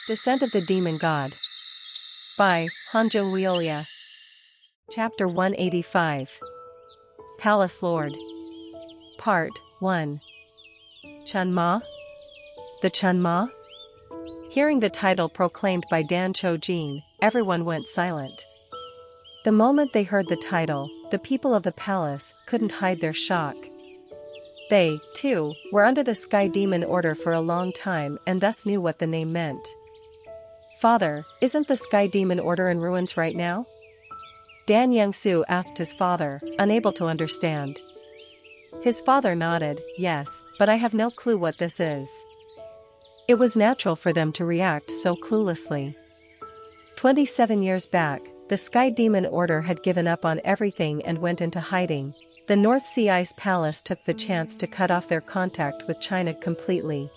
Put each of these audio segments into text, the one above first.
Descent of the Demon God. By Hanjo Wiolia. Chapter 185. Palace Lord. Part 1. Chunma? The Chunma? Hearing the title proclaimed by Dan Cho-jin, everyone went silent. The moment they heard the title, the people of the palace couldn't hide their shock. They, too, were under the Sky Demon Order for a long time and thus knew what the name meant. Father, isn't the Sky Demon Order in ruins right now? Dan Young-soo asked his father, unable to understand. His father nodded, yes, but I have no clue what this is. It was natural for them to react so cluelessly. 27 years back, the Sky Demon Order had given up on everything and went into hiding. The North Sea Ice Palace took the chance to cut off their contact with China completely.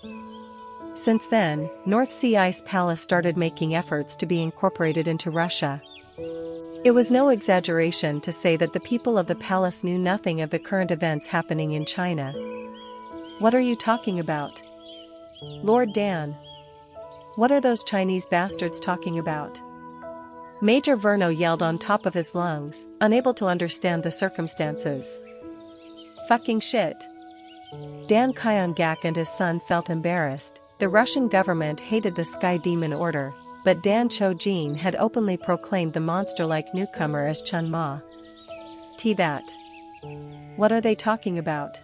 Since then, North Sea Ice Palace started making efforts to be incorporated into Russia. It was no exaggeration to say that the people of the palace knew nothing of the current events happening in China. What are you talking about? Lord Dan. What are those Chinese bastards talking about? Major Verno yelled on top of his lungs, unable to understand the circumstances. Fucking shit. Dan Kyung-gak and his son felt embarrassed. The Russian government hated the Sky Demon Order, but Dan Cho-jin had openly proclaimed the monster-like newcomer as Chunma. That. What are they talking about?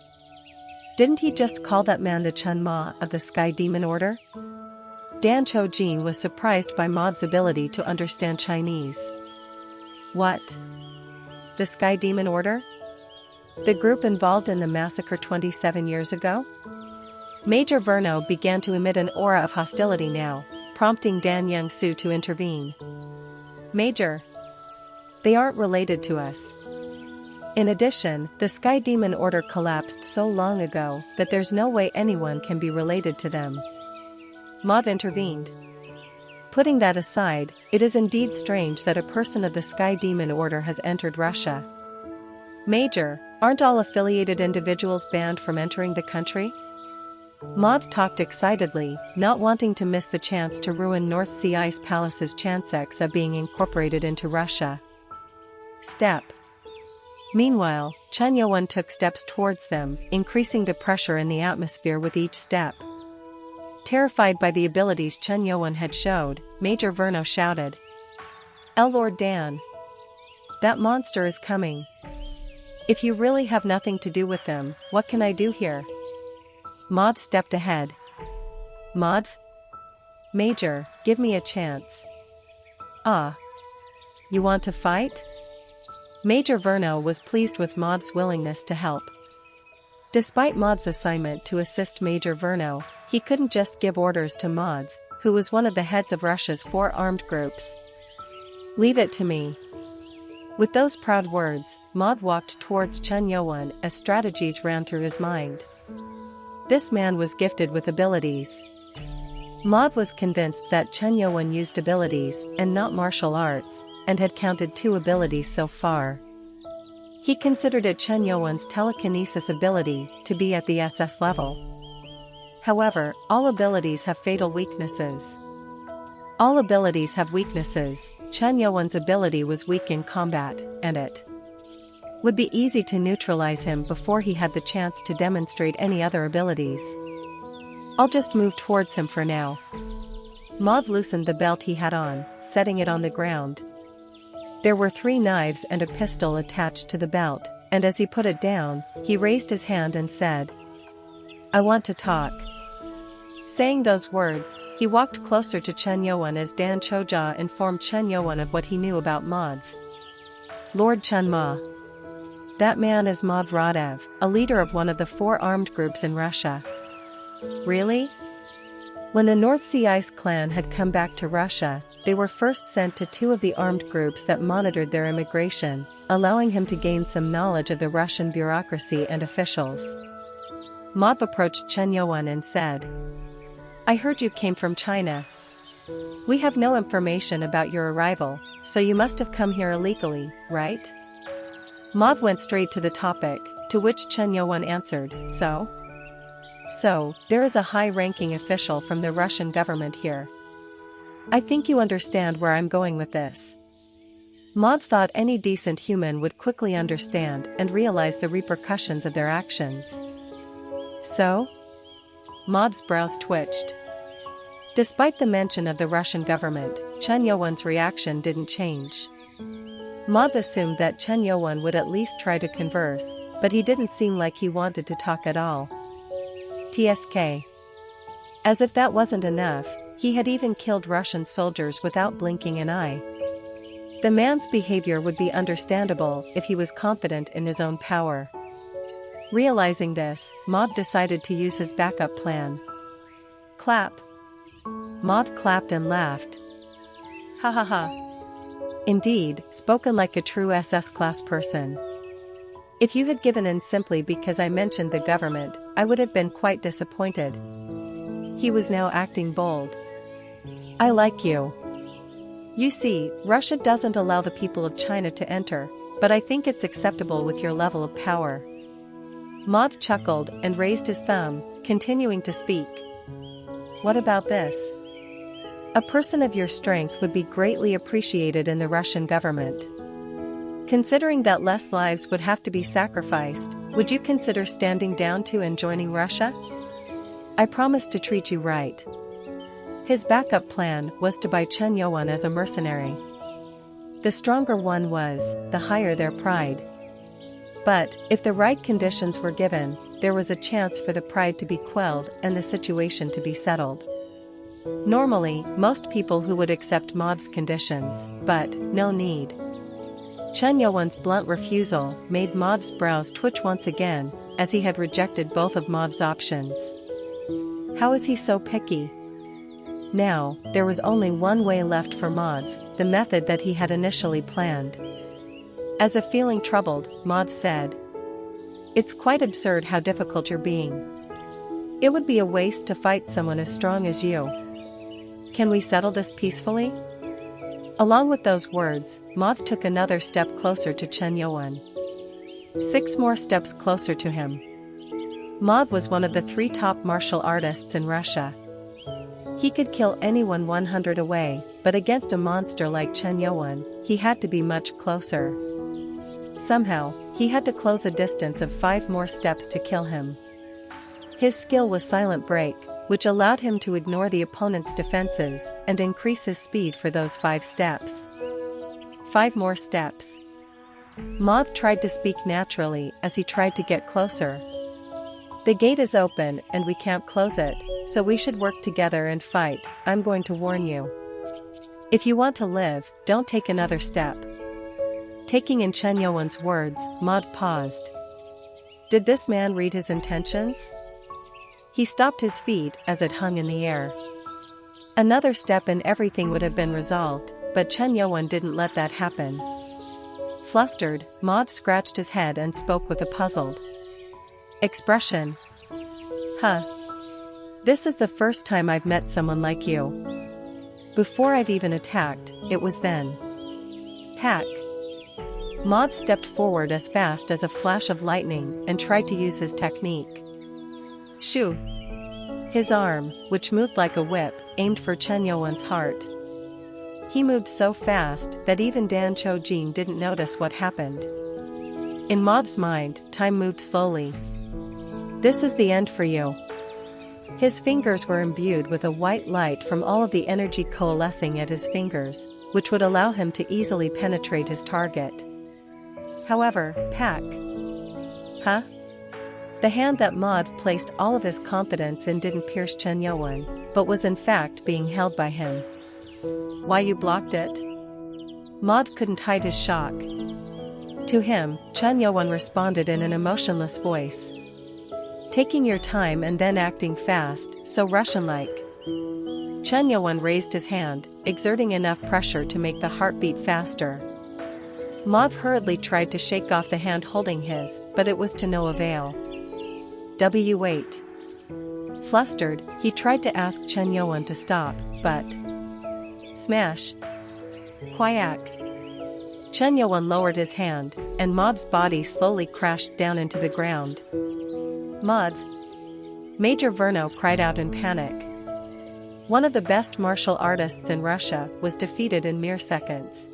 Didn't he just call that man the Chunma of the Sky Demon Order? Dan Cho-jin was surprised by Maud's ability to understand Chinese. What? The Sky Demon Order? The group involved in the massacre 27 years ago? Major Verno began to emit an aura of hostility now, prompting Dan Young-soo to intervene. Major. They aren't related to us. In addition, the Sky Demon Order collapsed so long ago that there's no way anyone can be related to them. Maud intervened. Putting that aside, it is indeed strange that a person of the Sky Demon Order has entered Russia. Major, aren't all affiliated individuals banned from entering the country? Maud talked excitedly, not wanting to miss the chance to ruin North Sea Ice Palace's chances of being incorporated into Russia. Step. Meanwhile, Chun Yo-won took steps towards them, increasing the pressure in the atmosphere with each step. Terrified by the abilities Chun Yo-won had showed, Major Verno shouted. Lord Dan. That monster is coming. If you really have nothing to do with them, what can I do here? Maud stepped ahead. Maud? Major, give me a chance. Ah. You want to fight? Major Verno was pleased with Maud's willingness to help. Despite Maud's assignment to assist Major Verno, he couldn't just give orders to Maud, who was one of the heads of Russia's 4 armed groups. Leave it to me. With those proud words, Maud walked towards Chun Yo-won as strategies ran through his mind. This man was gifted with abilities. Maud was convinced that Chun Yo-won used abilities and not martial arts, and had counted 2 abilities so far. He considered it Chun Yo-won's telekinesis ability to be at the SS level. However, all abilities have fatal weaknesses. All abilities have weaknesses. Chun Yo-won's ability was weak in combat, and it would be easy to neutralize him before he had the chance to demonstrate any other abilities. I'll just move towards him for now. Maud loosened the belt he had on, setting it on the ground. There were 3 knives and a pistol attached to the belt, and as he put it down, he raised his hand and said, I want to talk. Saying those words, he walked closer to Chun Yo-won as Dan Cho-ja informed Chun Yo-won of what he knew about Maud. Lord Chunma. That man is Maud Radev, a leader of one of the 4 armed groups in Russia. Really? When the North Sea Ice clan had come back to Russia, they were first sent to 2 of the armed groups that monitored their immigration, allowing him to gain some knowledge of the Russian bureaucracy and officials. Maud approached Chun Yo-won and said, I heard you came from China. We have no information about your arrival, so you must have come here illegally, right? Maud went straight to the topic, to which Chun Yo-won answered, So, there is a high-ranking official from the Russian government here. I think you understand where I'm going with this. Maud thought any decent human would quickly understand and realize the repercussions of their actions. So? Maud's brows twitched. Despite the mention of the Russian government, Chen Youwen's reaction didn't change. Maud assumed that Chen Youwen would at least try to converse, but he didn't seem like he wanted to talk at all. TSK. As if that wasn't enough, he had even killed Russian soldiers without blinking an eye. The man's behavior would be understandable if he was confident in his own power. Realizing this, Maud decided to use his backup plan. Clap. Maud clapped and laughed. Ha ha ha. Indeed, spoken like a true SS-class person. If you had given in simply because I mentioned the government, I would have been quite disappointed. He was now acting bold. I like you. You see, Russia doesn't allow the people of China to enter, but I think it's acceptable with your level of power. Maud chuckled and raised his thumb, continuing to speak. What about this? A person of your strength would be greatly appreciated in the Russian government. Considering that less lives would have to be sacrificed, would you consider standing down to and joining Russia? I promise to treat you right. His backup plan was to buy Chen Youwen as a mercenary. The stronger one was, the higher their pride. But, if the right conditions were given, there was a chance for the pride to be quelled and the situation to be settled. Normally, most people who would accept Maud's conditions, but, no need. Chen Youwen's blunt refusal made Maud's brows twitch once again, as he had rejected both of Maud's options. How is he so picky? Now, there was only one way left for Maud, the method that he had initially planned. As if feeling troubled, Maud said, It's quite absurd how difficult you're being. It would be a waste to fight someone as strong as you. Can we settle this peacefully? Along with those words, Maud took another step closer to Chen Youwen. 6 more steps closer to him. Maud was one of the 3 top martial artists in Russia. He could kill anyone 100 away, but against a monster like Chen Youwen, he had to be much closer. Somehow, he had to close a distance of 5 more steps to kill him. His skill was Silent Break, which allowed him to ignore the opponent's defenses and increase his speed for those 5 steps. 5 more steps. Maud tried to speak naturally as he tried to get closer. The gate is open and we can't close it, so we should work together and fight. I'm going to warn you. If you want to live, don't take another step. Taking in Chen Youwen's words, Maud paused. Did this man read his intentions? He stopped his feet as it hung in the air. Another step and everything would have been resolved, but Chen Youwen didn't let that happen. Flustered, Maud scratched his head and spoke with a puzzled expression. Huh. This is the first time I've met someone like you. Before I've even attacked, it was then. Pack. Maud stepped forward as fast as a flash of lightning and tried to use his technique. Shoo. His arm, which moved like a whip, aimed for Chen Youwen's heart. He moved so fast that even Dan Cho-jin didn't notice what happened. In Maud's mind, time moved slowly. This is the end for you. His fingers were imbued with a white light from all of the energy coalescing at his fingers, which would allow him to easily penetrate his target. However, Pack. Huh? The hand that Maud placed all of his confidence in didn't pierce Chen Youwen, but was in fact being held by him. Why you blocked it? Maud couldn't hide his shock. To him, Chen Youwen responded in an emotionless voice. Taking your time and then acting fast, so Russian-like. Chen Youwen raised his hand, exerting enough pressure to make the heartbeat faster. Maud hurriedly tried to shake off the hand holding his, but it was to no avail. Wait. Flustered, he tried to ask Chen Youwen to stop, but... Smash. Quack. Chen Youwen lowered his hand, and Maud's body slowly crashed down into the ground. Maud. Major Verno cried out in panic. One of the best martial artists in Russia was defeated in mere seconds.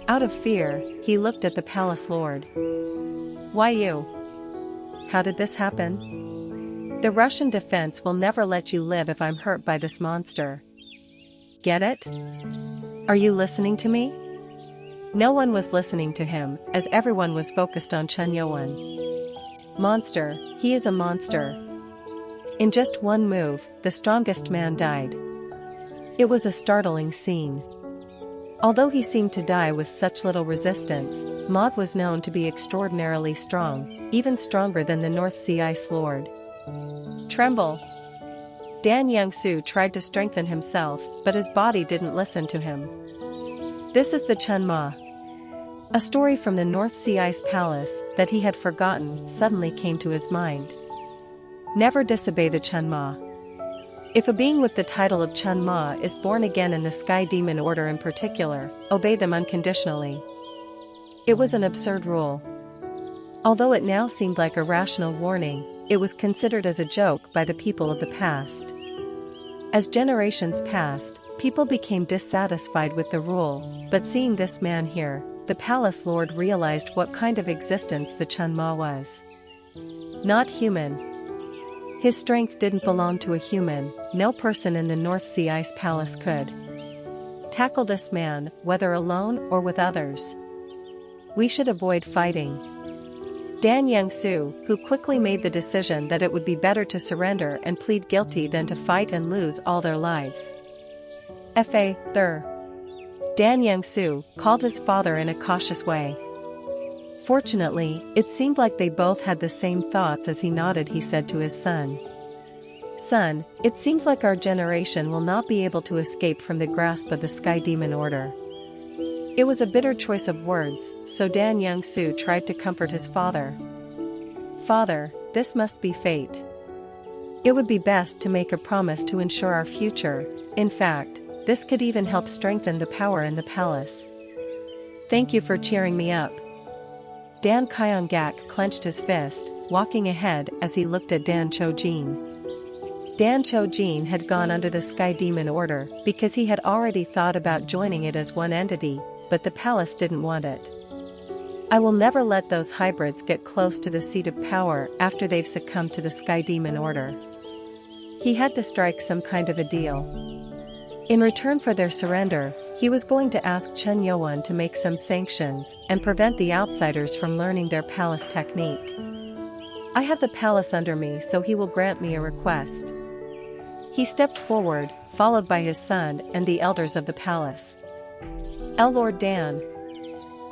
Out of fear, he looked at the palace lord. "Why you? How did this happen? The Russian defense will never let you live if I'm hurt by this monster. Get it? Are you listening to me?" No one was listening to him, as everyone was focused on Chen Yuan. Monster, he is a monster. In just one move, the strongest man died. It was a startling scene. Although he seemed to die with such little resistance, Maud was known to be extraordinarily strong, even stronger than the North Sea Ice Lord. Tremble! Dan Young-soo tried to strengthen himself, but his body didn't listen to him. This is the Chen Ma. A story from the North Sea Ice Palace that he had forgotten suddenly came to his mind. Never disobey the Chen Ma. If a being with the title of Chen Ma is born again in the Sky Demon Order in particular, obey them unconditionally. It was an absurd rule. Although it now seemed like a rational warning, it was considered as a joke by the people of the past. As generations passed, people became dissatisfied with the rule, but seeing this man here, the palace lord realized what kind of existence the Chen Ma was. Not human. His strength didn't belong to a human, no person in the North Sea Ice Palace could tackle this man, whether alone or with others. We should avoid fighting. Dan Young-soo, who quickly made the decision that it would be better to surrender and plead guilty than to fight and lose all their lives. Dan Young-soo called his father in a cautious way. Fortunately, it seemed like they both had the same thoughts. As he nodded, he said to his son, "Son, it seems like our generation will not be able to escape from the grasp of the Sky Demon Order." It was a bitter choice of words, so Dan Young-soo tried to comfort his father. "Father, this must be fate. It would be best to make a promise to ensure our future. In fact, this could even help strengthen the power in the palace. Thank you for cheering me up." Dan Kyung-gak clenched his fist, walking ahead as he looked at Dan Cho-jin. Dan Cho-jin had gone under the Sky Demon Order because he had already thought about joining it as one entity, but the palace didn't want it. "I will never let those hybrids get close to the seat of power after they've succumbed to the Sky Demon Order." He had to strike some kind of a deal. In return for their surrender, he was going to ask Chen Yuan to make some sanctions and prevent the outsiders from learning their palace technique. "I have the palace under me, so he will grant me a request." He stepped forward, followed by his son and the elders of the palace. Lord Dan.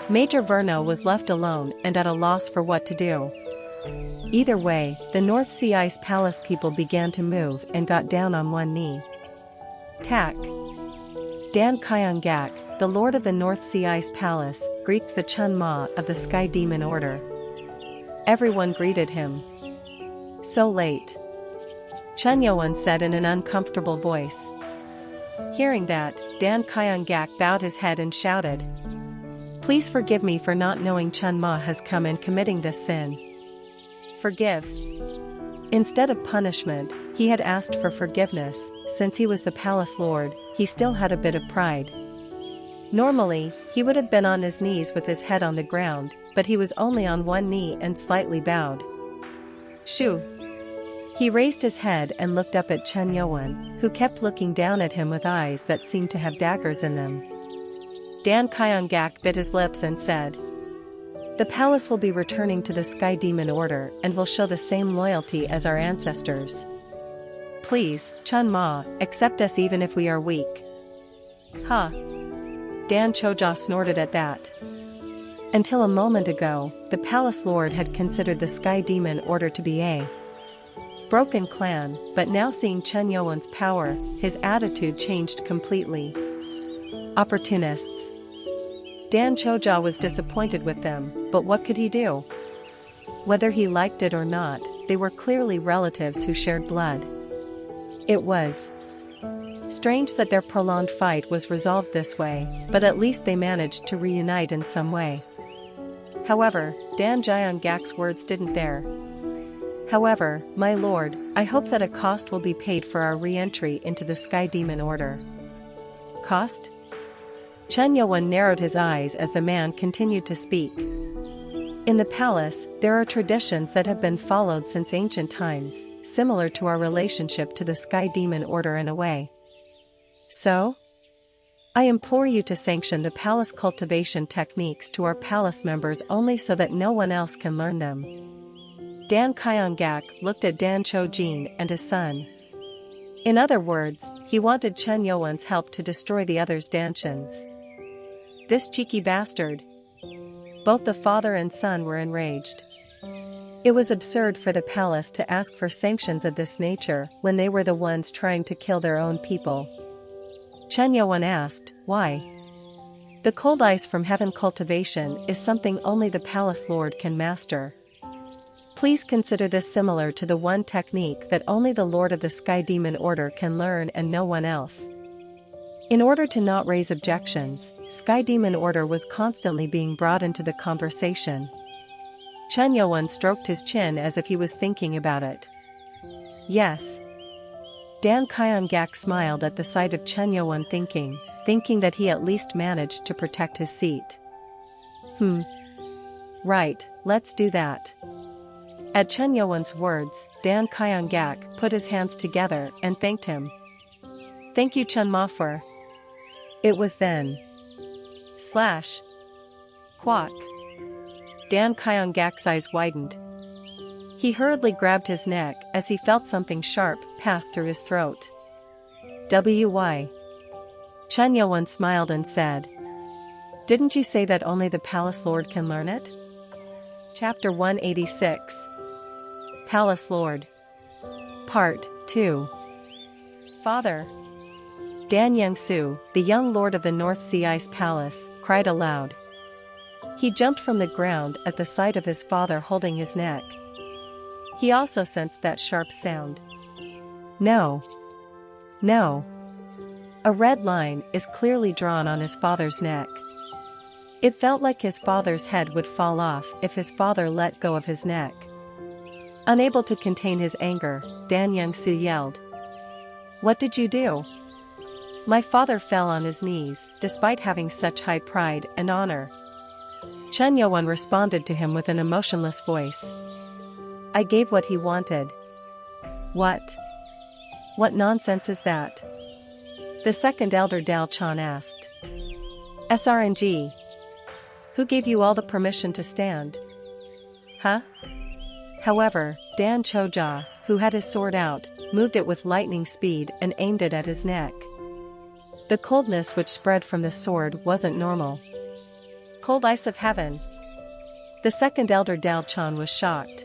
Major Verno was left alone and at a loss for what to do. Either way, the North Sea Ice Palace people began to move and got down on one knee. Tak. Dan Kyung-gak, the lord of the North Sea Ice Palace, greets the Chen Ma of the Sky Demon Order. Everyone greeted him. "So late," Chen Yuan said in an uncomfortable voice. Hearing that, Dan Kyung-gak bowed his head and shouted, "Please forgive me for not knowing Chen Ma has come and committing this sin." Forgive. Instead of punishment, he had asked for forgiveness. Since he was the palace lord, he still had a bit of pride. Normally, he would have been on his knees with his head on the ground, but he was only on one knee and slightly bowed. "Shoo." He raised his head and looked up at Chen Yuan, who kept looking down at him with eyes that seemed to have daggers in them. Dan Kyung-gak bit his lips and said, "The palace will be returning to the Sky Demon Order and will show the same loyalty as our ancestors. Please, Chen Ma, accept us even if we are weak." "Huh." Dan Choja snorted at that. Until a moment ago, the palace lord had considered the Sky Demon Order to be a broken clan, but now seeing Chen Yuan's power, his attitude changed completely. Opportunists. Dan Choja was disappointed with them, but what could he do? Whether he liked it or not, they were clearly relatives who shared blood. It was strange that their prolonged fight was resolved this way, but at least they managed to reunite in some way. However, Dan Kyung-gak's words didn't there. However, my lord, I hope that a cost will be paid for our re-entry into the Sky Demon Order. Cost? Chen Yuan narrowed his eyes as the man continued to speak. In the palace, there are traditions that have been followed since ancient times, similar to our relationship to the Sky Demon Order in a way. So? I implore you to sanction the palace cultivation techniques to our palace members only so that no one else can learn them. Dan Kyongak looked at Dan Chojin and his son. In other words, he wanted Chen Yuan's help to destroy the others' Danshins. This cheeky bastard. Both the father and son were enraged. It was absurd for the palace to ask for sanctions of this nature when they were the ones trying to kill their own people. Chen Yuan asked, why? The cold ice from heaven cultivation is something only the palace lord can master. Please consider this similar to the one technique that only the Lord of the Sky Demon Order can learn and no one else. In order to not raise objections, Sky Demon Order was constantly being brought into the conversation. Chen Yuan stroked his chin as if he was thinking about it. Yes. Dan Kyongak smiled at the sight of Chen Yuan thinking that he at least managed to protect his seat. Right, let's do that. At Chen Yuan's words, Dan Kyongak put his hands together and thanked him. Thank you Chen Mafer. It was then. Quack. Dan Kyongak's eyes widened. He hurriedly grabbed his neck as he felt something sharp pass through his throat. Why? Chen Yuan smiled and said. Didn't you say that only the palace lord can learn it? Chapter 186. Palace Lord. Part 2. Father. Dan Yangsu, the young lord of the North Sea Ice Palace, cried aloud. He jumped from the ground at the sight of his father holding his neck. He also sensed that sharp sound. No. A red line is clearly drawn on his father's neck. It felt like his father's head would fall off if his father let go of his neck. Unable to contain his anger, Dan Yangsu yelled. What did you do? My father fell on his knees, despite having such high pride and honor. Chen Yuan responded to him with an emotionless voice. I gave what he wanted. What? What nonsense is that? The second elder Dao Chan asked. SRNG. Who gave you all the permission to stand? Huh? However, Dan Chojia, who had his sword out, moved it with lightning speed and aimed it at his neck. The coldness which spread from the sword wasn't normal. Cold ice of heaven. The second elder Dao Chan was shocked.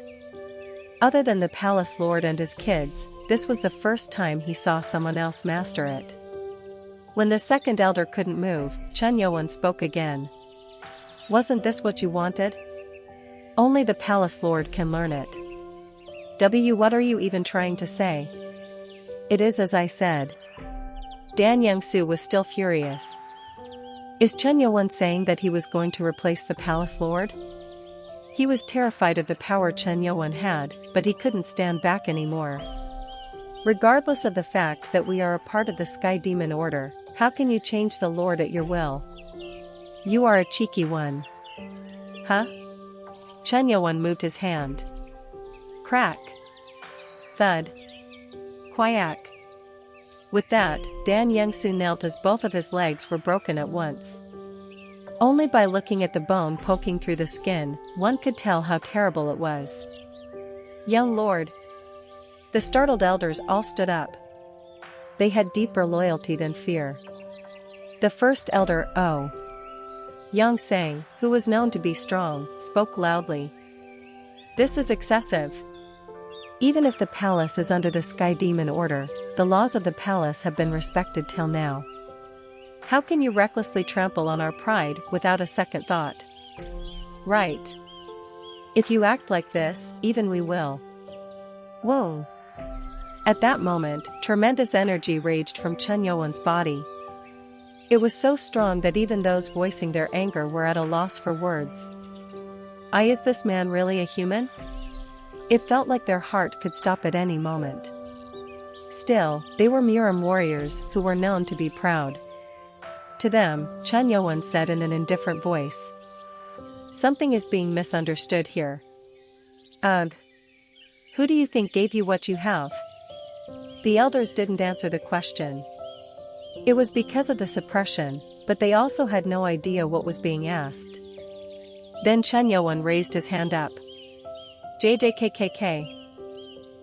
Other than the palace lord and his kids, this was the first time he saw someone else master it. When the second elder couldn't move, Chen Yuan spoke again. Wasn't this what you wanted? Only the palace lord can learn it. What are you even trying to say? It is as I said. Dan Yangsu was still furious. Is Chen Yuan saying that he was going to replace the palace lord? He was terrified of the power Chen Yuan had, but he couldn't stand back anymore. Regardless of the fact that we are a part of the Sky Demon Order, how can you change the lord at your will? You are a cheeky one. Huh? Chen Yuan moved his hand. Crack. Thud. Quack. With that, Dan Yangsu knelt as both of his legs were broken at once. Only by looking at the bone poking through the skin, one could tell how terrible it was. Young lord. The startled elders all stood up. They had deeper loyalty than fear. The first elder, Yang Sang, who was known to be strong, spoke loudly. This is excessive. Even if the palace is under the Sky Demon Order, the laws of the palace have been respected till now. How can you recklessly trample on our pride without a second thought? Right. If you act like this, even we will. Whoa. At that moment, tremendous energy raged from Chen Yuan's body. It was so strong that even those voicing their anger were at a loss for words. Is this man really a human? It felt like their heart could stop at any moment. Still, they were Murim warriors who were known to be proud. To them, Chen Yuan said in an indifferent voice. Something is being misunderstood here. Ugh. Who do you think gave you what you have? The elders didn't answer the question. It was because of the suppression, but they also had no idea what was being asked. Then Chen Yuan raised his hand up. JJKKK.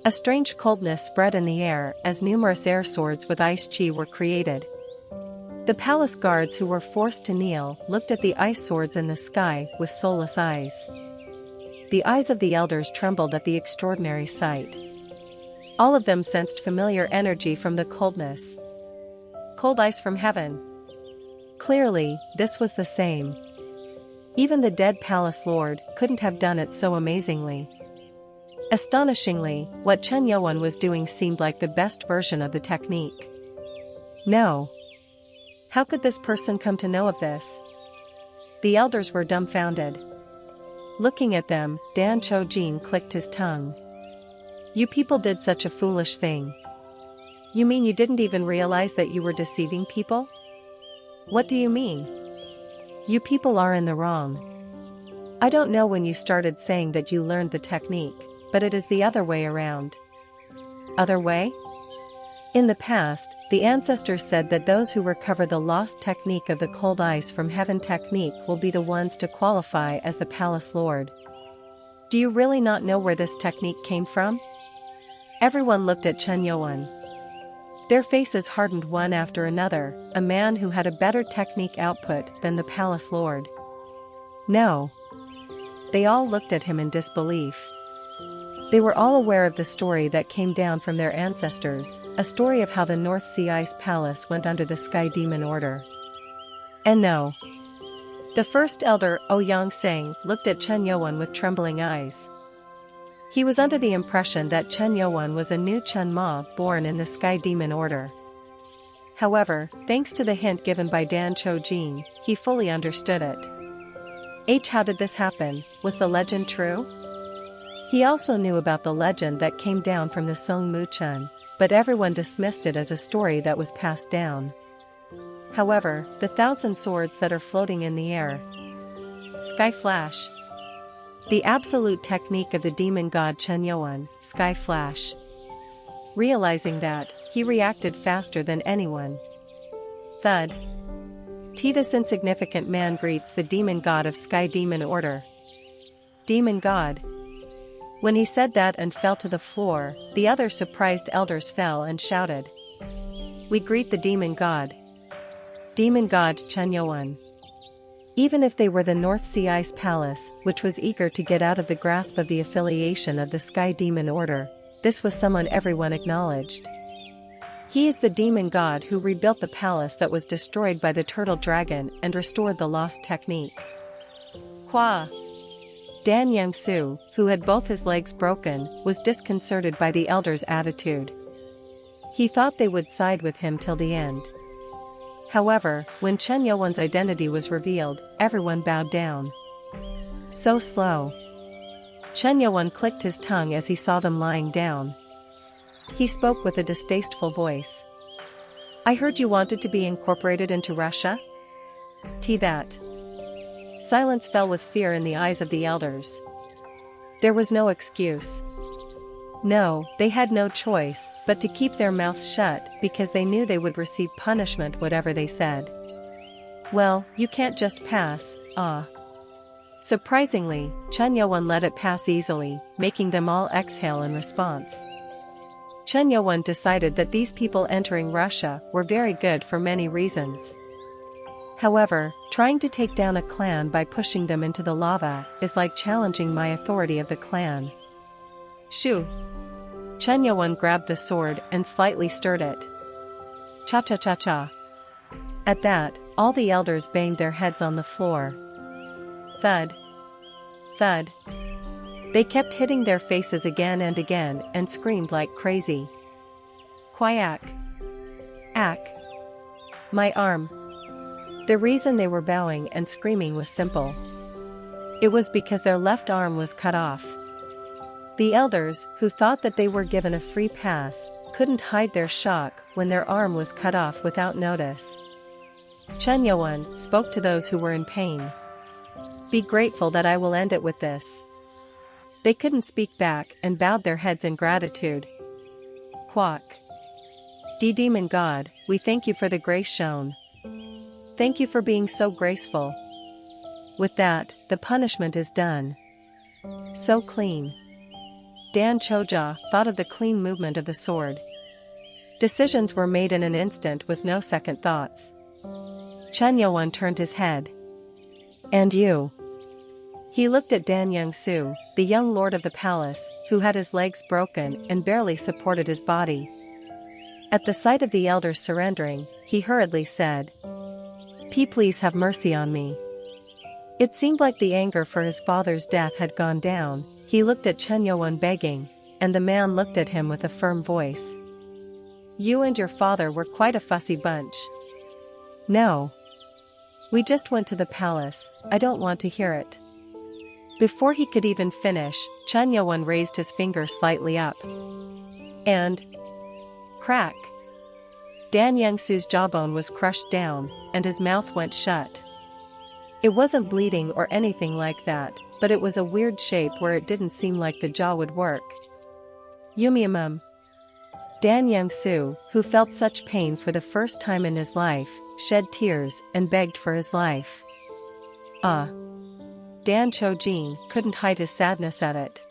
A strange coldness spread in the air as numerous air swords with ice chi were created. The palace guards who were forced to kneel looked at the ice swords in the sky with soulless eyes. The eyes of the elders trembled at the extraordinary sight. All of them sensed familiar energy from the coldness. Cold ice from heaven. Clearly, this was the same. Even the dead palace lord couldn't have done it so amazingly. Astonishingly, what Chen Yuan was doing seemed like the best version of the technique. No. How could this person come to know of this? The elders were dumbfounded. Looking at them, Dan Chojin clicked his tongue. You people did such a foolish thing. You mean you didn't even realize that you were deceiving people? What do you mean? You people are in the wrong. I don't know when you started saying that you learned the technique, but it is the other way around. Other way? In the past, the ancestors said that those who recover the lost technique of the cold ice from heaven technique will be the ones to qualify as the palace lord. Do you really not know where this technique came from? Everyone looked at Chen Yuan. Their faces hardened one after another, a man who had a better technique output than the palace lord. No. They all looked at him in disbelief. They were all aware of the story that came down from their ancestors, a story of how the North Sea Ice Palace went under the Sky Demon Order. And no. The first elder, Ouyang Seng, looked at Chen Yuan with trembling eyes. He was under the impression that Chen Yuan was a new Chen Ma born in the Sky Demon Order. However, thanks to the hint given by Dan Chojin, he fully understood it. How did this happen? Was the legend true? He also knew about the legend that came down from the Song Mu Chen, but everyone dismissed it as a story that was passed down. However, the 1,000 swords that are floating in the air. Sky Flash. The absolute technique of the demon god Chen Yuan, Sky Flash. Realizing that, he reacted faster than anyone. Thud. This insignificant man greets the demon god of Sky Demon Order. Demon god. When he said that and fell to the floor, the other surprised elders fell and shouted. We greet the demon god. Demon god Chen Yuan. Even if they were the North Sea Ice Palace, which was eager to get out of the grasp of the affiliation of the Sky Demon Order, this was someone everyone acknowledged. He is the demon god who rebuilt the palace that was destroyed by the turtle dragon and restored the lost technique. Qua. Dan Yangsu, who had both his legs broken, was disconcerted by the elders' attitude. He thought they would side with him till the end. However, when Chen Yuan's identity was revealed, everyone bowed down. So slow. Chen Yuan clicked his tongue as he saw them lying down. He spoke with a distasteful voice. I heard you wanted to be incorporated into Russia? That. Silence fell with fear in the eyes of the elders. There was no excuse. No, they had no choice but to keep their mouths shut because they knew they would receive punishment whatever they said. Well, you can't just pass, Surprisingly, Chen Yuan let it pass easily, making them all exhale in response. Chen Yuan decided that these people entering Russia were very good for many reasons. However, trying to take down a clan by pushing them into the lava is like challenging my authority of the clan. Shoo! Chen Yuan grabbed the sword and slightly stirred it. Cha-cha-cha-cha. At that, all the elders banged their heads on the floor. Thud. Thud. They kept hitting their faces again and again and screamed like crazy. Quack. Ack. My arm. The reason they were bowing and screaming was simple. It was because their left arm was cut off. The elders, who thought that they were given a free pass, couldn't hide their shock when their arm was cut off without notice. Chen Yuan spoke to those who were in pain. "Be grateful that I will end it with this." They couldn't speak back and bowed their heads in gratitude. Quack. Demon God, we thank you for the grace shown. Thank you for being so graceful. With that, the punishment is done. So clean. Dan Choja thought of the clean movement of the sword. Decisions were made in an instant with no second thoughts. Chen Yuan turned his head. "And you?" He looked at Dan Young-su, the young lord of the palace, who had his legs broken and barely supported his body. At the sight of the elders surrendering, he hurriedly said, Please have mercy on me." It seemed like the anger for his father's death had gone down. He looked at Chen Yuan begging, and the man looked at him with a firm voice. "You and your father were quite a fussy bunch." "No. We just went to the palace, I don't want to hear it." Before he could even finish, Chen Yuan raised his finger slightly up. And crack! Dan Young-su's jawbone was crushed down, and his mouth went shut. It wasn't bleeding or anything like that, but it was a weird shape where it didn't seem like the jaw would work. Yumiumum. Dan Young-su, who felt such pain for the first time in his life, shed tears and begged for his life. Dan Cho-jin couldn't hide his sadness at it.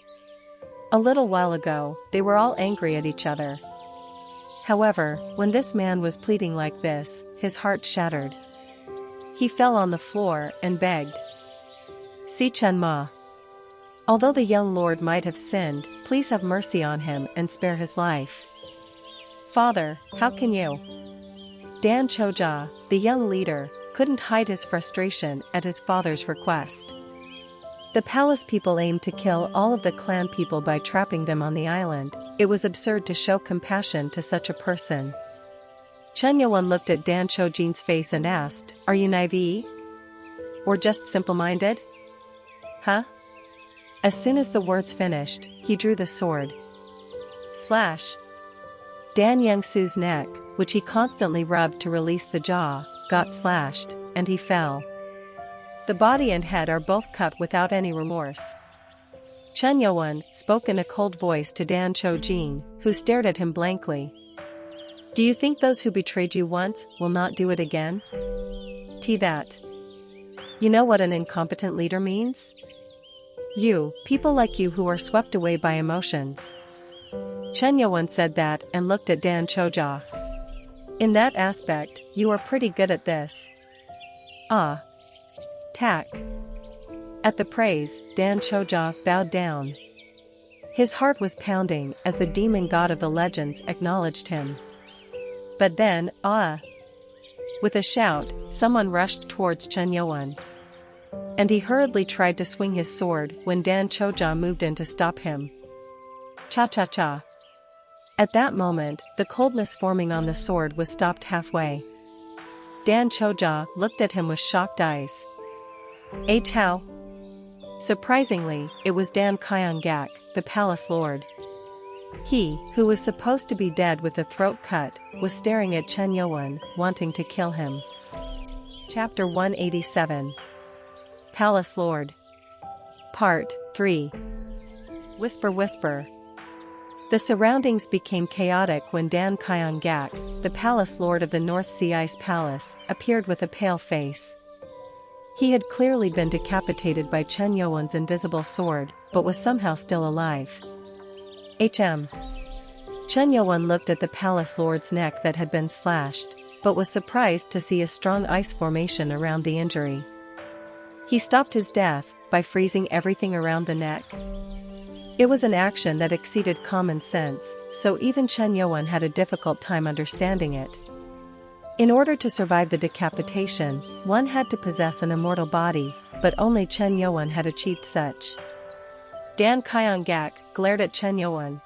A little while ago, they were all angry at each other. However, when this man was pleading like this, his heart shattered. He fell on the floor and begged. "Si Chen Ma. Although the young lord might have sinned, please have mercy on him and spare his life." "Father, how can you?" Dan Choja, the young leader, couldn't hide his frustration at his father's request. The palace people aimed to kill all of the clan people by trapping them on the island. It was absurd to show compassion to such a person. Chen Yuan looked at Dan Chojin's face and asked, "Are you naive? Or just simple-minded?" "Huh?" As soon as the words finished, he drew the sword. Slash! Dan Young-su's neck, which he constantly rubbed to release the jaw, got slashed, and he fell. The body and head are both cut without any remorse. Chen Yuan spoke in a cold voice to Dan Chojin, who stared at him blankly. "Do you think those who betrayed you once will not do it again?" That. You know what an incompetent leader means? People like you who are swept away by emotions. Chen Yuan said that and looked at Dan Choja. "In that aspect, you are pretty good at this." Tack. At the praise, Dan Choja bowed down. His heart was pounding as the demon god of the legends acknowledged him. But then, with a shout, someone rushed towards Chen Yuan. And he hurriedly tried to swing his sword when Dan Choja moved in to stop him. Cha-cha-cha. At that moment, the coldness forming on the sword was stopped halfway. Dan Choja looked at him with shocked eyes. How? Surprisingly, it was Dan Kyung-gak, the palace lord. He, who was supposed to be dead with a throat cut, was staring at Chen Yuan, wanting to kill him. Chapter 187. Palace Lord. Part 3. Whisper Whisper. The surroundings became chaotic when Dan Kyung-gak, the palace lord of the North Sea Ice Palace, appeared with a pale face. He had clearly been decapitated by Chen Yuan's invisible sword, but was somehow still alive. Chen Yuan looked at the palace lord's neck that had been slashed, but was surprised to see a strong ice formation around the injury. He stopped his death by freezing everything around the neck. It was an action that exceeded common sense, so even Chen Yuan had a difficult time understanding it. In order to survive the decapitation, one had to possess an immortal body, but only Chen Yuan had achieved such. Dan Kyung-gak glared at Chen Yuan.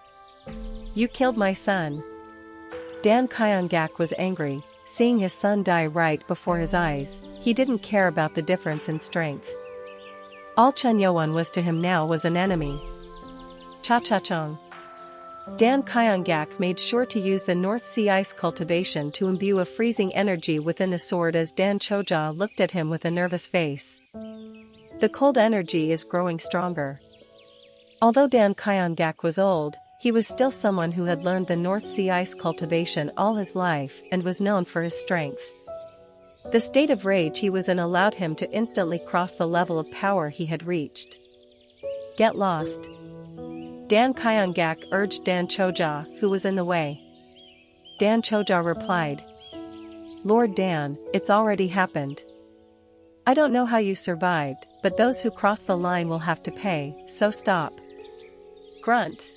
"You killed my son." Dan Kyung-gak was angry, seeing his son die right before his eyes. He didn't care about the difference in strength. All Chen Yuan was to him now was an enemy. Cha-cha-chong. Dan Kyongak made sure to use the North Sea ice cultivation to imbue a freezing energy within the sword as Dan Choja looked at him with a nervous face. The cold energy is growing stronger. Although Dan Kyongak was old, he was still someone who had learned the North Sea ice cultivation all his life and was known for his strength. The state of rage he was in allowed him to instantly cross the level of power he had reached. Get lost. Dan Kyongak urged Dan Choja, who was in the way. Dan Choja replied, Lord Dan, it's already happened. I don't know how you survived, but those who cross the line will have to pay, so stop. Grunt.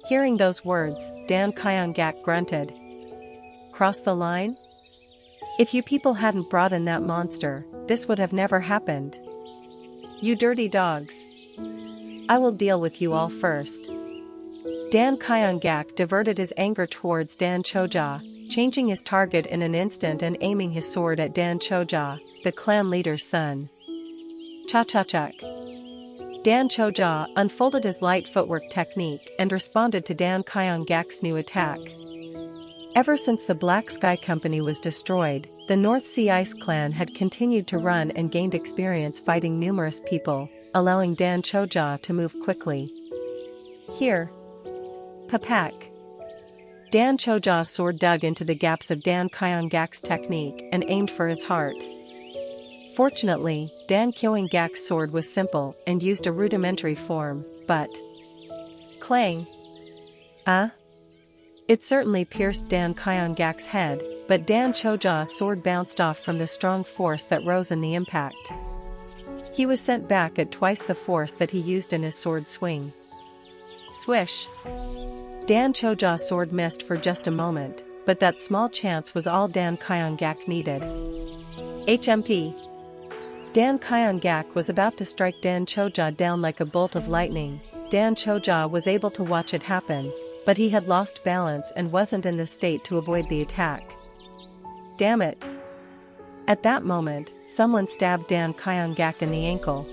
Hearing those words, Dan Kyongak grunted. Cross the line? If you people hadn't brought in that monster, this would have never happened. You dirty dogs. I will deal with you all first. Dan Kyongak diverted his anger towards Dan Choja, changing his target in an instant and aiming his sword at Dan Choja, the clan leader's son. Cha-cha-chak. Dan Choja unfolded his light footwork technique and responded to Dan Kyongak's new attack. Ever since the Black Sky Company was destroyed, the North Sea Ice Clan had continued to run and gained experience fighting numerous people, allowing Dan Choja to move quickly. Here. Papak. Dan Choja's sword dug into the gaps of Dan Kyongak's technique and aimed for his heart. Fortunately, Dan Kyongak's sword was simple and used a rudimentary form, but... Clang! It certainly pierced Dan Kyongak's head, but Dan Choja's sword bounced off from the strong force that rose in the impact. He was sent back at twice the force that he used in his sword swing. Swish! Dan Choja's sword missed for just a moment, but that small chance was all Dan Kyongak needed. HMP. Dan Kyongak was about to strike Dan Choja down like a bolt of lightning. Dan Choja was able to watch it happen, but he had lost balance and wasn't in the state to avoid the attack. Damn it! At that moment, someone stabbed Dan Kyongak in the ankle.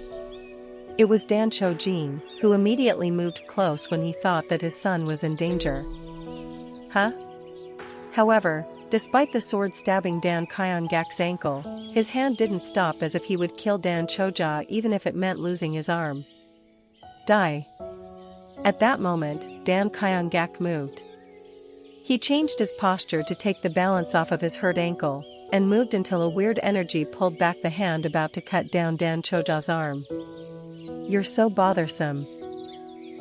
It was Dan Chojin, who immediately moved close when he thought that his son was in danger. However, despite the sword stabbing Dan Kyongak's ankle, his hand didn't stop as if he would kill Dan Choja even if it meant losing his arm. Die. At that moment, Dan Kyongak moved. He changed his posture to take the balance off of his hurt ankle, and moved until a weird energy pulled back the hand about to cut down Dan Choja's arm. You're so bothersome.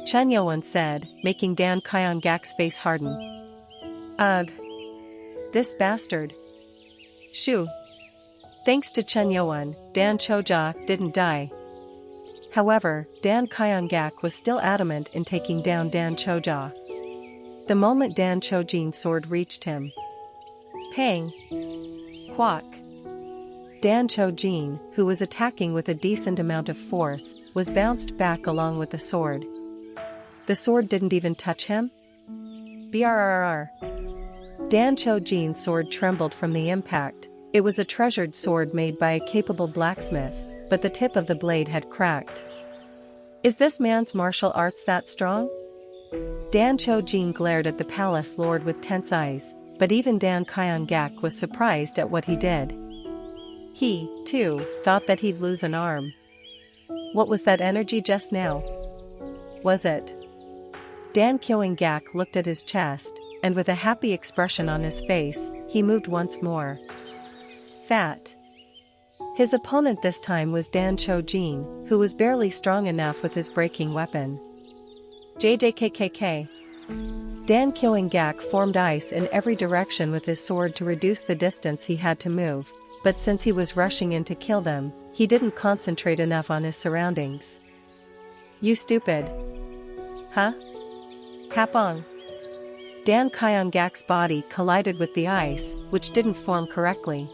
Chen Yoan said, making Dan Kyongak's face harden. Ugh. This bastard. Shoo. Thanks to Chen Yoan, Dan Choja didn't die. However, Dan Kyongak was still adamant in taking down Dan Choja. The moment Dan Chojin's sword reached him. Pang. Quack. Dan Chojin, who was attacking with a decent amount of force, was bounced back along with the sword. The sword didn't even touch him? Brrrr. Dan Chojin's sword trembled from the impact. It was a treasured sword made by a capable blacksmith, but the tip of the blade had cracked. Is this man's martial arts that strong? Dan Chojin glared at the palace lord with tense eyes, but even Dan Kyongak was surprised at what he did. He, too, thought that he'd lose an arm. What was that energy just now? Was it? Dan Kyongak looked at his chest, and with a happy expression on his face, he moved once more. Fat. His opponent this time was Dan Chojin, who was barely strong enough with his breaking weapon. JJKKK. Dan Kyongak formed ice in every direction with his sword to reduce the distance he had to move, but since he was rushing in to kill them, he didn't concentrate enough on his surroundings. You stupid. Hapong. Dan Kyongak's body collided with the ice, which didn't form correctly.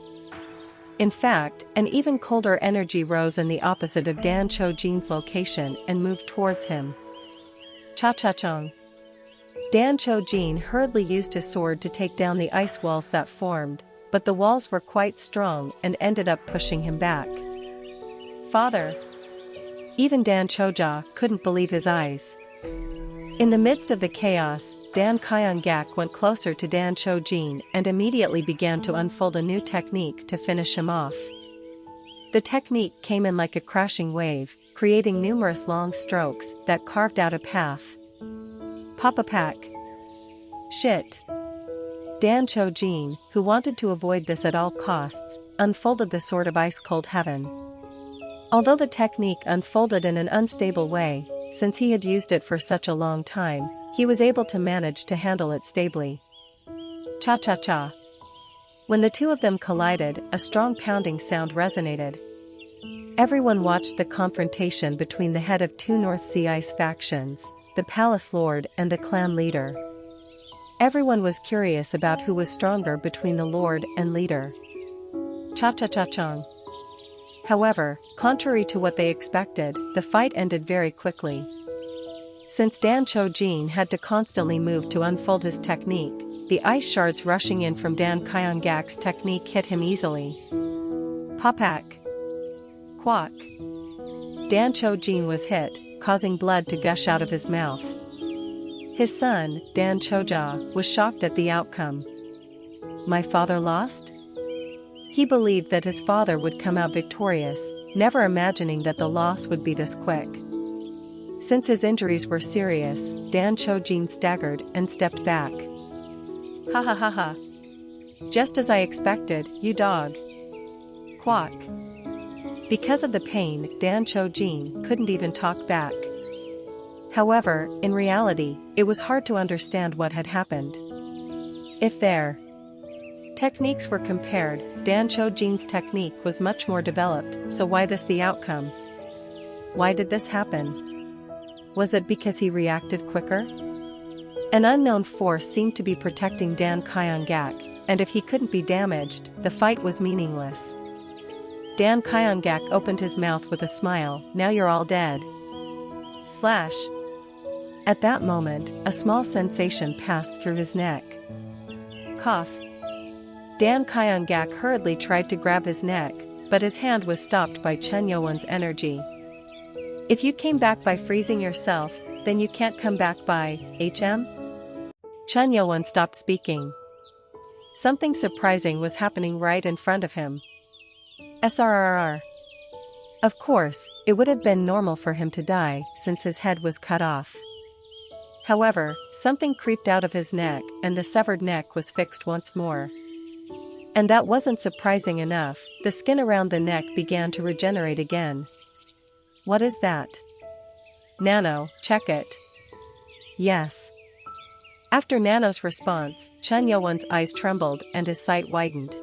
In fact, an even colder energy rose in the opposite of Dan Chojin's location and moved towards him. Cha-cha-chong. Dan Chojin hurriedly used his sword to take down the ice walls that formed, but the walls were quite strong and ended up pushing him back. Father! Even Dan Choja couldn't believe his eyes. In the midst of the chaos, Dan Kyung-gak went closer to Dan Cho-jin and immediately began to unfold a new technique to finish him off. The technique came in like a crashing wave, creating numerous long strokes that carved out a path. Papa Pack. Shit. Dan Cho-jin, who wanted to avoid this at all costs, unfolded the sword of ice-cold heaven. Although the technique unfolded in an unstable way, since he had used it for such a long time, he was able to manage to handle it stably. Cha-cha-cha. When the two of them collided, a strong pounding sound resonated. Everyone watched the confrontation between the head of two North Sea ice factions, the Palace Lord and the clan leader. Everyone was curious about who was stronger between the Lord and leader. Cha-cha-cha-chong. However, contrary to what they expected, the fight ended very quickly. Since Dan Cho-jin had to constantly move to unfold his technique, the ice shards rushing in from Dan Kyung-gak's technique hit him easily. Popak. Quack. Dan Cho-jin was hit, causing blood to gush out of his mouth. His son, Dan Choja, was shocked at the outcome. My father lost? He believed that his father would come out victorious, never imagining that the loss would be this quick. Since his injuries were serious, Dan Cho-jin staggered and stepped back. Ha ha ha ha. Just as I expected, you dog. Quack. Because of the pain, Dan Cho-jin couldn't even talk back. However, in reality, it was hard to understand what had happened. If their techniques were compared, Dan Cho-jin's technique was much more developed, so why this the outcome? Why did this happen? Was it because he reacted quicker? An unknown force seemed to be protecting Dan Kyung-gak, and if he couldn't be damaged, the fight was meaningless. Dan Kyung-gak opened his mouth with a smile. Now you're all dead. Slash. At that moment, a small sensation passed through his neck. Cough. Dan Kyung-gak hurriedly tried to grab his neck, but his hand was stopped by Chen Yowon's energy. If you came back by freezing yourself, then you can't come back by HM? Chen Yowon stopped speaking. Something surprising was happening right in front of him. SRRR. Of course, it would have been normal for him to die since his head was cut off. However, something creeped out of his neck and the severed neck was fixed once more. And that wasn't surprising enough, the skin around the neck began to regenerate again. What is that? Nano, check it. Yes. After Nano's response, Chen Yowon's eyes trembled and his sight widened.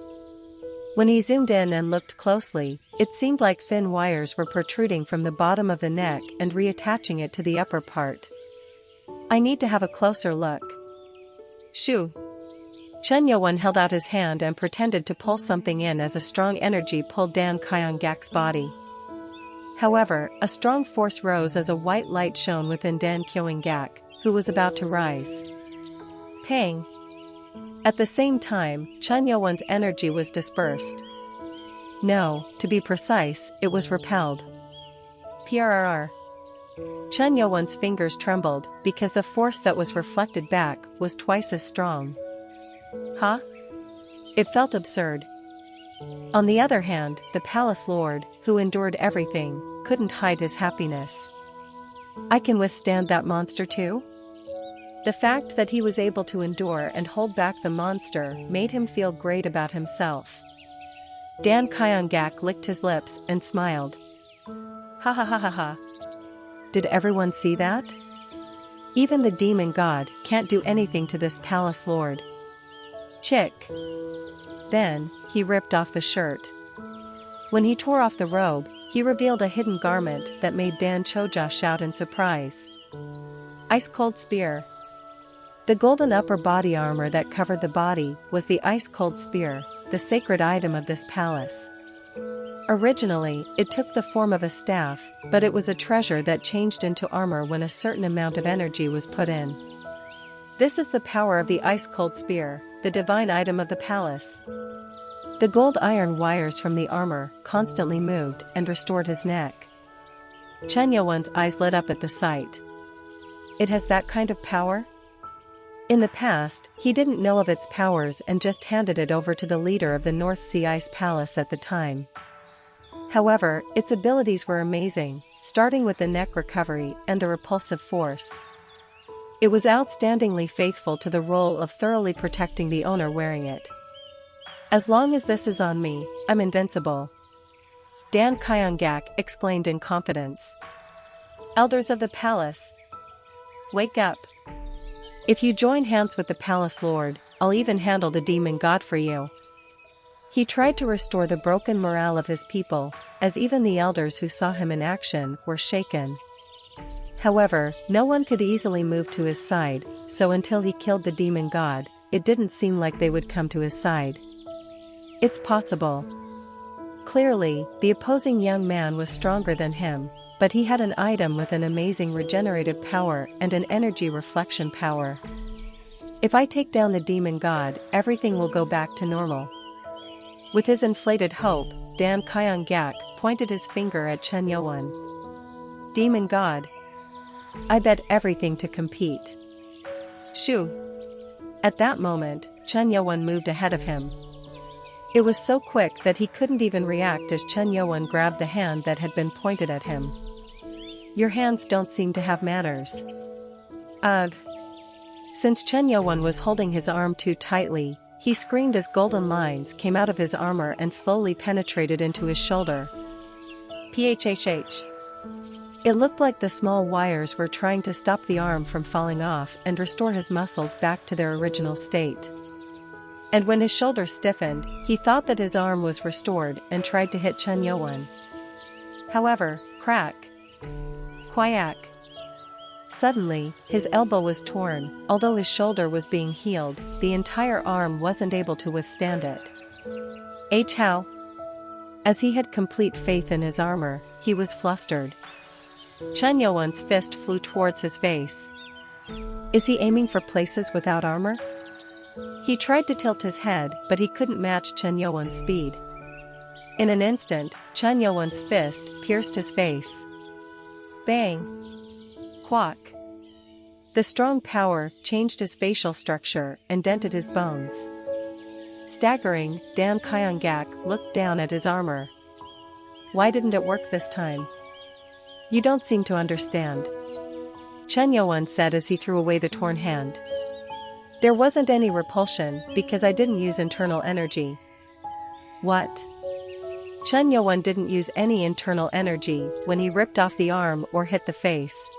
When he zoomed in and looked closely, it seemed like thin wires were protruding from the bottom of the neck and reattaching it to the upper part. I need to have a closer look. Shoo. Chen Yowon held out his hand and pretended to pull something in as a strong energy pulled Dan Kyung-gak's body. However, a strong force rose as a white light shone within Dan Kyung-gak, who was about to rise. Pang! At the same time, Chen Yowon's energy was dispersed. No, to be precise, it was repelled. PRRR. Chen Yowon's fingers trembled, because the force that was reflected back was twice as strong. Huh? It felt absurd. On the other hand, the Palace Lord, who endured everything, couldn't hide his happiness. I can withstand that monster too? The fact that he was able to endure and hold back the monster made him feel great about himself. Dan Kyung-gak licked his lips and smiled. Ha ha ha ha ha. Did everyone see that? Even the demon god can't do anything to this Palace Lord. Chick. Then, he ripped off the shirt. When he tore off the robe, he revealed a hidden garment that made Dan Choja shout in surprise. Ice-cold spear. The golden upper body armor that covered the body was the ice-cold spear, the sacred item of this palace. Originally, it took the form of a staff, but it was a treasure that changed into armor when a certain amount of energy was put in. This is the power of the ice-cold spear, the divine item of the palace. The gold iron wires from the armor constantly moved and restored his neck. Chen Yowon's eyes lit up at the sight. It has that kind of power? In the past, he didn't know of its powers and just handed it over to the leader of the North Sea Ice Palace at the time. However, its abilities were amazing, starting with the neck recovery and the repulsive force. It was outstandingly faithful to the role of thoroughly protecting the owner wearing it. As long as this is on me, I'm invincible, Dan Kyongak exclaimed in confidence. Elders of the palace, wake up. If you join hands with the palace lord, I'll even handle the demon god for you. He tried to restore the broken morale of his people, as even the elders who saw him in action were shaken. However, no one could easily move to his side, so until he killed the demon god, it didn't seem like they would come to his side. It's possible. Clearly, the opposing young man was stronger than him, but he had an item with an amazing regenerative power and an energy reflection power. If I take down the demon god, everything will go back to normal. With his inflated hope, Dan Kyongak pointed his finger at Chen Yuan. Demon god. I bet everything to compete. Shoo. At that moment, Chen Yuan moved ahead of him. It was so quick that he couldn't even react as Chen Yuan grabbed the hand that had been pointed at him. Your hands don't seem to have manners. Ugh. Since Chen Yuan was holding his arm too tightly, he screamed as golden lines came out of his armor and slowly penetrated into his shoulder. Phhh. It looked like the small wires were trying to stop the arm from falling off and restore his muscles back to their original state. And when his shoulder stiffened, he thought that his arm was restored and tried to hit Chen Yuan. However, crack. Quack. Suddenly, his elbow was torn. Although his shoulder was being healed, the entire arm wasn't able to withstand it. How? As he had complete faith in his armor, he was flustered. Chen Yuan's fist flew towards his face. Is he aiming for places without armor? He tried to tilt his head, but he couldn't match Chen Yuan's speed. In an instant, Chen Yuan's fist pierced his face. Bang! Quack! The strong power changed his facial structure and dented his bones. Staggering, Dan Kyongak looked down at his armor. Why didn't it work this time? You don't seem to understand, Chen Yuan said as he threw away the torn hand. There wasn't any repulsion because I didn't use internal energy. What? Chen Yuan didn't use any internal energy when he ripped off the arm or hit the face.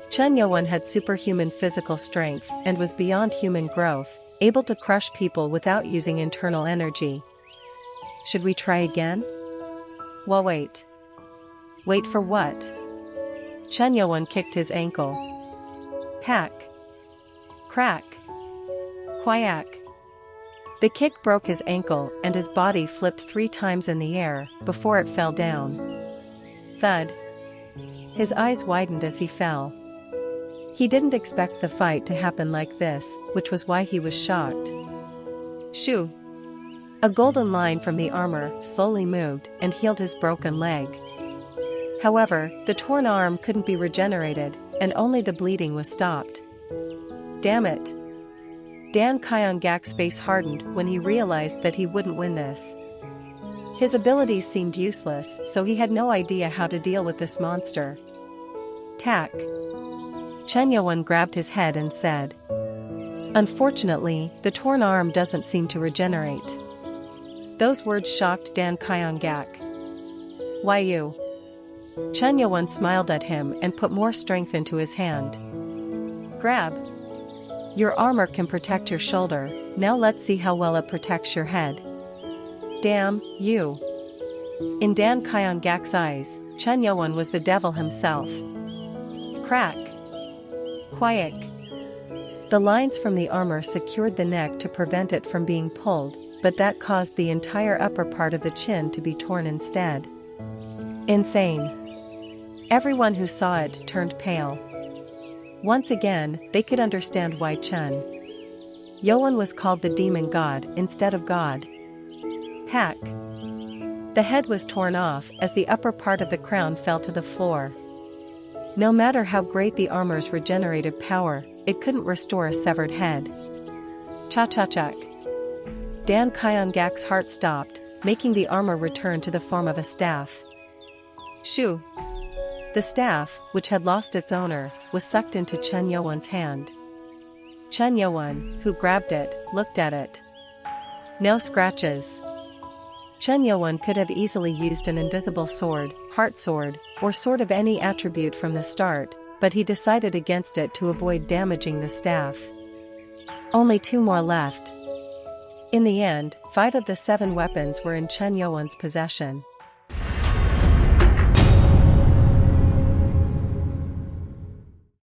Chen Yuan had superhuman physical strength and was beyond human growth, able to crush people without using internal energy. Should we try again? Well, wait. Wait for what? Chen Yuan kicked his ankle. Pack. Crack. Quack. The kick broke his ankle and his body flipped 3 times in the air before it fell down. Thud. His eyes widened as he fell. He didn't expect the fight to happen like this, which was why he was shocked. Shoo. A golden line from the armor slowly moved and healed his broken leg. However, the torn arm couldn't be regenerated, and only the bleeding was stopped. Damn it. Dan Kyongak's face hardened when he realized that he wouldn't win this. His abilities seemed useless, so he had no idea how to deal with this monster. Tack. Chen Yuan grabbed his head and said. Unfortunately, the torn arm doesn't seem to regenerate. Those words shocked Dan Kyongak. Why you? Chen Yuan smiled at him and put more strength into his hand. Grab. Your armor can protect your shoulder, now let's see how well it protects your head. Damn, you. In Dan Kyongak's eyes, Chen Yuan was the devil himself. Crack. Quack. The lines from the armor secured the neck to prevent it from being pulled, but that caused the entire upper part of the chin to be torn instead. Insane. Everyone who saw it turned pale. Once again, they could understand why Chen Yuan was called the demon god instead of God. Pack. The head was torn off as the upper part of the crown fell to the floor. No matter how great the armor's regenerative power, it couldn't restore a severed head. Cha-cha-chuk. Dan Kyongak's heart stopped, making the armor return to the form of a staff. Shoo! The staff, which had lost its owner, was sucked into Chen Yowon's hand. Chen Yowon, who grabbed it, looked at it. No scratches. Chen Yowon could have easily used an invisible sword, heart sword, or sword of any attribute from the start, but he decided against it to avoid damaging the staff. Only 2 more left. In the end, 5 of the 7 weapons were in Chen Yowon's possession.